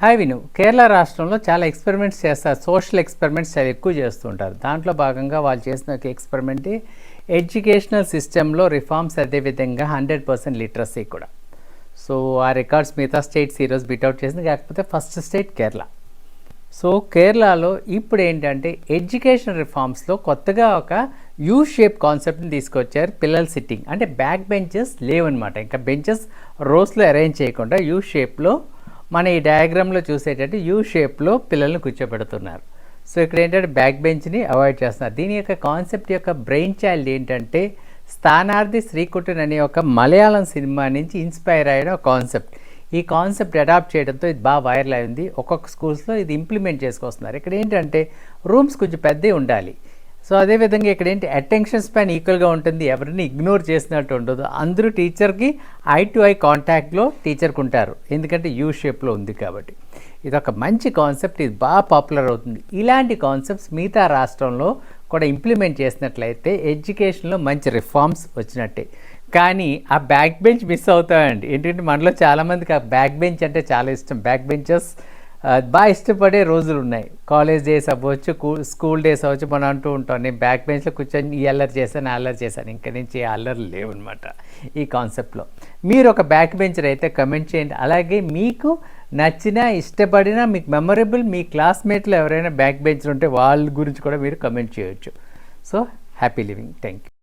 Hi విను, కేరళ రాష్ట్రంలో చాలా ఎక్స్పెరిమెంట్స్ చేస్తారు. సోషల్ ఎక్స్పెరిమెంట్స్ చాలా ఎక్కువ చేస్తుంటారు. దాంట్లో భాగంగా వాళ్ళు చేసిన ఒక ఎక్స్పెరిమెంట్ ఎడ్యుకేషనల్ సిస్టంలో రిఫార్మ్స్, అదేవిధంగా 100% లిటరసీ కూడా. సో ఆ రికార్డ్స్ మిగతా స్టేట్స్ ఈరోజు బిట్అవుట్ చేసింది, కాకపోతే ఫస్ట్ స్టేట్ కేరళ. సో కేరళలో ఇప్పుడు ఏంటంటే ఎడ్యుకేషన్ రిఫార్మ్స్లో కొత్తగా ఒక యూ షేప్ కాన్సెప్ట్ని తీసుకొచ్చారు. పిల్లల సిట్టింగ్ అంటే బ్యాక్ బెంచెస్ లేవన్నమాట. ఇంకా బెంచెస్ రోస్లో అరేంజ్ చేయకుండా యూ షేప్లో మన ఈ డయాగ్రామ్లో చూసేటట్టు యూ షేప్లో పిల్లల్ని కూర్చోబెడుతున్నారు. సో ఇక్కడ ఏంటంటే బ్యాక్ బెంచ్ని అవాయిడ్ చేస్తున్నారు. దీని యొక్క కాన్సెప్ట్ యొక్క బ్రెయిన్ చైల్డ్ ఏంటంటే స్థానార్థి శ్రీకుట్టున్ అనే ఒక మలయాళం సినిమా నుంచి ఇన్స్పైర్ అయిన ఒక కాన్సెప్ట్. ఈ కాన్సెప్ట్ అడాప్ట్ చేయడంతో ఇది బాగా వైరల్ అయింది. ఒక్కొక్క స్కూల్స్లో ఇది ఇంప్లిమెంట్ చేసుకొస్తున్నారు. ఇక్కడ ఏంటంటే రూమ్స్ కొంచెం పెద్దవి ఉండాలి. సో అదేవిధంగా ఇక్కడ ఏంటి అటెన్షన్ స్పాన్ ఈక్వల్గా ఉంటుంది, ఎవరిని ఇగ్నోర్ చేసినట్టు ఉండదు. అందరూ టీచర్కి ఐ టు ఐ కాంటాక్ట్లో టీచర్కి ఉంటారు, ఎందుకంటే యూ షేప్లో ఉంది కాబట్టి. ఇది ఒక మంచి కాన్సెప్ట్, ఇది బాగా పాపులర్ అవుతుంది. ఇలాంటి కాన్సెప్ట్స్ మిగతా రాష్ట్రంలో కూడా ఇంప్లిమెంట్ చేసినట్లయితే ఎడ్యుకేషన్లో మంచి రిఫార్మ్స్ వచ్చినట్టే. కానీ ఆ బ్యాక్ బెంచ్ మిస్ అవుతామండి. ఏంటంటే మనలో చాలామందికి ఆ బ్యాక్ బెంచ్ అంటే చాలా ఇష్టం. బ్యాక్ బెంచెస్ బాగా ఇష్టపడే రోజులు ఉన్నాయి. కాలేజ్ డేస్ అవ్వచ్చు, స్కూల్ డేస్ అవ్వచ్చు. మనం అంటూ ఉంటాం, నేను బ్యాక్ బెంచ్లో కూర్చొని ఈ అల్లరి చేశాను, అల్లరి చేశాను. ఇంకా నుంచి అల్లరి లేవన్నమాట ఈ కాన్సెప్ట్లో. మీరు ఒక బ్యాక్ బెంచర్ అయితే కమెంట్ చేయండి. అలాగే మీకు నచ్చిన, ఇష్టపడిన, మీకు మెమొరబుల్ మీ క్లాస్మేట్లో ఎవరైనా బ్యాక్ బెంచర్ ఉంటే వాళ్ళ గురించి కూడా మీరు కమెంట్ చేయొచ్చు. So happy living. Thank you.